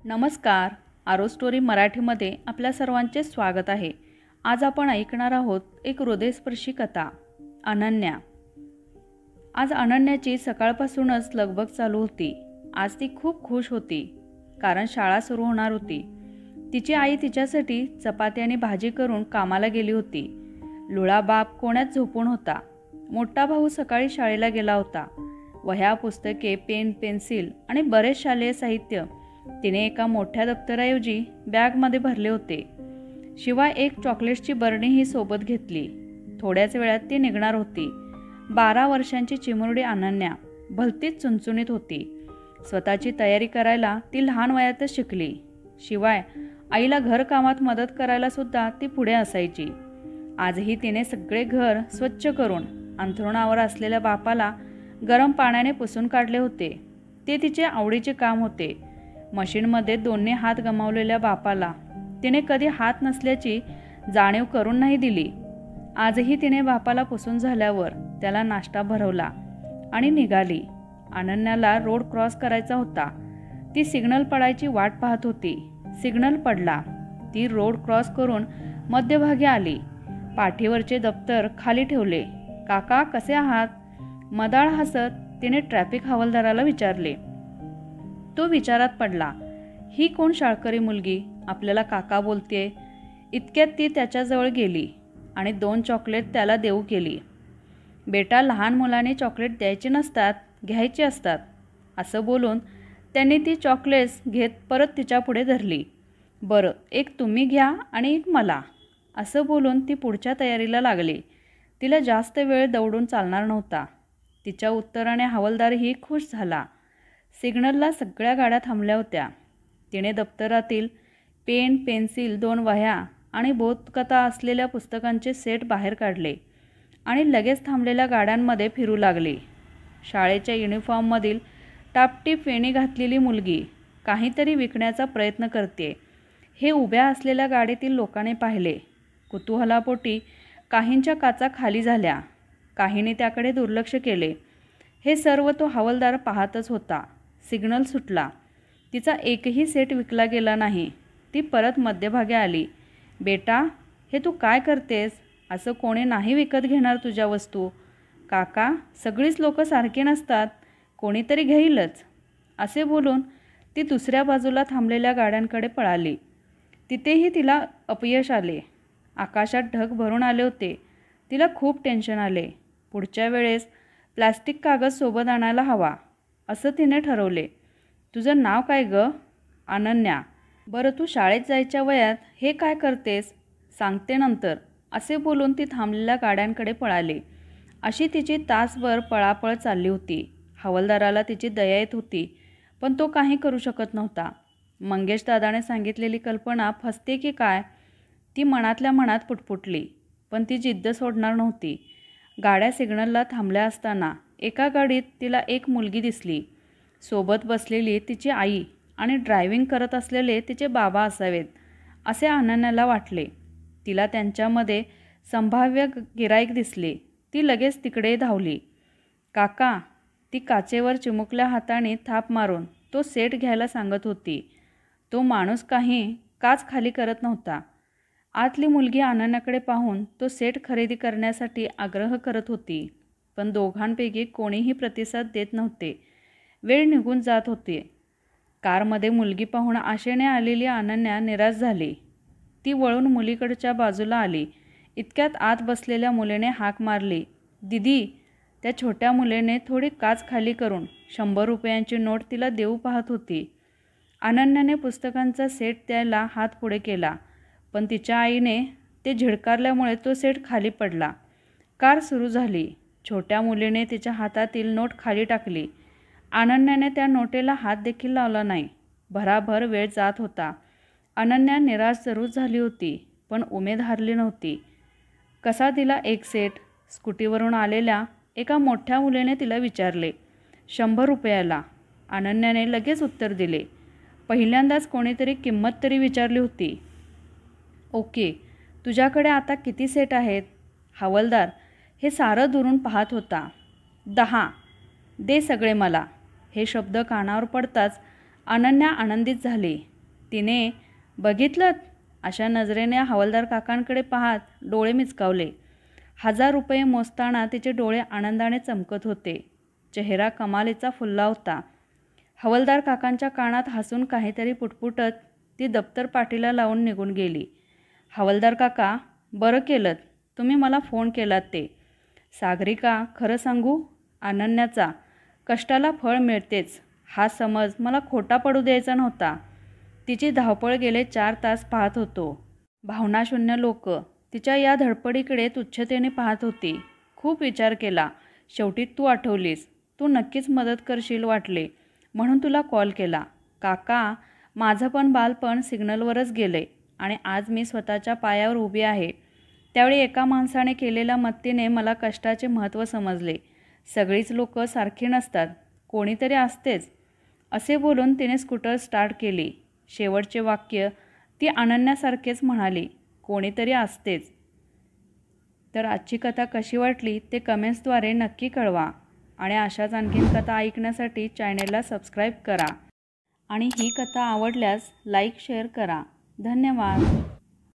नमस्कार. आरो स्टोरी मराठीमध्ये आपल्या सर्वांचे स्वागत आहे. आज आपण ऐकणार आहोत एक हृदयस्पर्शी कथा, अनन्या. आज अनन्याची सकाळपासूनच लगबग चालू होती. आज ती खूप खुश होती कारण शाळा सुरू होणार होती. तिची आई तिच्यासाठी चपाती आणि भाजी करून कामाला गेली होती. लुळा बाप कोण्यात झोपून होता. मोठा भाऊ सकाळी शाळेला गेला होता. वह्या, पुस्तके, पेन, पेन्सिल आणि बरेच शालेय साहित्य तिने एका मोठ्या दप्तराऐवजी बॅगमध्ये भरले होते. शिवाय एक चॉकलेट्सची बरणीही सोबत घेतली. थोड्याच वेळात ती निघणार होती. 12 वर्षांची चिमुरडी अनन्या भलतीच चुणचुणीत होती. स्वतःची तयारी करायला ती लहान वयातच शिकली. शिवाय आईला घरकामात मदत करायला सुद्धा ती पुढे असायची. आजही तिने सगळे घर स्वच्छ करून अंथरुणावर असलेल्या बापाला गरम पाण्याने पुसून काढले होते. ते तिचे आवडीचे काम होते. मशीनमध्ये दोन्ही हात गमावलेल्या बापाला तिने कधी हात नसल्याची जाणीव करून नाही दिली. आजही तिने बापाला पुसून झाल्यावर त्याला नाश्ता भरवला आणि निघाली. अनन्याला रोड क्रॉस करायचा होता. ती सिग्नल पडायची वाट पाहत होती. सिग्नल पडला. ती रोड क्रॉस करून मध्यभागी आली. पाठीवरचे दप्तर खाली ठेवले. काका कसे आहात? मदाळ हसत तिने ट्रॅफिक हवालदाराला विचारले. तो विचारात पडला. ही कोण शाळकरी मुलगी आपल्याला काका बोलतेय? इतक्यात ती त्याच्याजवळ गेली आणि 2 चॉकलेट त्याला देऊ केली. बेटा, लहान मुलांनी चॉकलेट द्यायचे नसतात, घ्यायचे असतात, असं बोलून त्यांनी ती चॉकलेट्स घेत परत तिच्या पुढे धरली. बरं, एक तुम्ही घ्या आणि एक मला, असं बोलून ती पुढच्या तयारीला लागली. तिला जास्त वेळ दौडून चालणार नव्हता. तिच्या उत्तराने हवालदारही खुश झाला. सिग्नलला सगळ्या गाड्या थांबल्या होत्या. तिने दप्तरातील पेन, पेन्सिल, 2 वह्या आणि बोधकथा असलेल्या पुस्तकांचे सेट बाहेर काढले आणि लगेच थांबलेल्या गाड्यांमध्ये फिरू लागली. शाळेच्या युनिफॉर्ममधील टापटीप वेणी घातलेली मुलगी काहीतरी विकण्याचा प्रयत्न करते हे उभ्या असलेल्या गाडीतील लोकांनी पाहिले. कुतूहलापोटी काहींच्या काचा खाली झाल्या. काहींनी त्याकडे दुर्लक्ष केले. हे सर्व तो हवालदार पाहतच होता. सिग्नल सुटला. तिचा एकही सेट विकला गेला नाही. ती परत मध्यभागी आली. बेटा, हे तू काय करतेस? असं कोणी नाही विकत घेणार तुझ्या वस्तू. काका, सगळीच लोकं सारखी नसतात, कोणीतरी घेईलच, असे बोलून ती दुसऱ्या बाजूला थांबलेल्या गाड्यांकडे पळाली. तिथेही तिला अपयश आले. आकाशात ढग भरून आले होते. तिला खूप टेन्शन आले. पुढच्या वेळेस प्लास्टिक कागद सोबत आणायला हवा, असं तिने ठरवले. तुझं नाव काय गं? अनन्या. बरं, तू शाळेत जायच्या वयात हे काय करतेस? सांगते नंतर, असे बोलून ती थांबलेल्या गाड्यांकडे पळाली. अशी तिची तासभर पळापळ चालली होती. हवालदाराला तिची दया येत होती, पण तो काही करू शकत नव्हता. मंगेश दादाने सांगितलेली कल्पना फसते की काय, ती मनातल्या मनात पुटपुटली, पण ती जिद्द सोडणार नव्हती. गाड्या सिग्नलला थांबल्या असताना एका गाडीत तिला एक मुलगी दिसली. सोबत बसलेली तिची आई आणि ड्रायव्हिंग करत असलेले तिचे बाबा असावेत, असे अनन्याला वाटले. तिला त्यांच्यामध्ये संभाव्य गिराईक दिसले. ती लगेच तिकडे धावली. काका, ती काचेवर चिमुकल्या हाताने थाप मारून तो सेट घ्यायला सांगत होती. तो माणूस काही काच खाली करत नव्हता. आतली मुलगी अनन्याकडे पाहून तो सेट खरेदी करण्यासाठी आग्रह करत होती, पण दोघांपैकी कोणीही प्रतिसाद देत नव्हते. वेळ निघून जात होती. कारमध्ये मुलगी पाहून आशेने आलेली अनन्या निराश झाली. ती वळून मुलीकडच्या बाजूला आली. इतक्यात आत बसलेल्या मुलीने हाक मारली. दीदी. त्या छोट्या मुलीने थोडी काच खाली करून 100 रुपयांची नोट तिला देऊ पाहत होती. अनन्याने पुस्तकांचा सेट द्यायला हात पुढे केला, पण तिच्या आईने ते झिडकारल्यामुळे तो सेट खाली पडला. कार सुरू झाली. छोट्या मुलीने तिच्या हातातील नोट खाली टाकली. अनन्याने त्या नोटेला हात देखील लावला नाही. भराभर वेळ जात होता. अनन्या निराश जरूर झाली होती, पण उमेद हारली नव्हती. कसा दिला एक सेट? स्कूटीवरून आलेल्या एका मोठ्या मुलीने तिला विचारले. 100 रुपयाला, अनन्याने लगेच उत्तर दिले. पहिल्यांदाच कोणीतरी किंमत तरी विचारली होती. ओके, तुझ्याकडे आता किती सेट आहेत? हवालदार हे सारं दुरून पाहत होता. 10. दे सगळे मला. हे शब्द कानावर पडताच अनन्या आनंदित झाली. तिने बघितलं अशा नजरेने हवालदार काकांकडे पाहत डोळे मिचकावले. 1000 रुपये मोजताना तिचे डोळे आनंदाने चमकत होते. चेहरा कमालीचा फुलला होता. हवालदार काकांच्या कानात हसून काहीतरी पुटपुटत ती दप्तर पाठीला लावून निघून गेली. हवालदार काका, बरं केलं तुम्ही मला फोन केलात ते. सागरिका, खरं सांगू, अनन्याचा कष्टाला फळ मिळतेच हा समज मला खोटा पडू द्यायचा नव्हता. तिची धावपळ गेले 4 तास पाहत होतो. भावनाशून्य लोक तिच्या या धडपडीकडे तुच्छतेने पाहत होती. खूप विचार केला. शेवटी तू आठवलीस. तू नक्कीच मदत करशील वाटले म्हणून तुला कॉल केला. काका, माझं पण बालपण सिग्नलवरच गेले आणि आज मी स्वतःच्या पायावर उभी आहे. त्यावेळी एका माणसाने केलेल्या मदतीने मला कष्टाचे महत्त्व समजले. सगळीच लोक सारखी नसतात, कोणीतरी असतेच. असे बोलून तिने स्कूटर स्टार्ट केली. शेवटचे वाक्य ती अनन्यासारखेच म्हणाली, कोणीतरी असतेच. तर आजची कथा कशी वाटली ते कमेंट्सद्वारे नक्की कळवा आणि अशाच आणखीन कथा ऐकण्यासाठी चॅनेलला सबस्क्राईब करा आणि ही कथा आवडल्यास लाईक शेअर करा. धन्यवाद.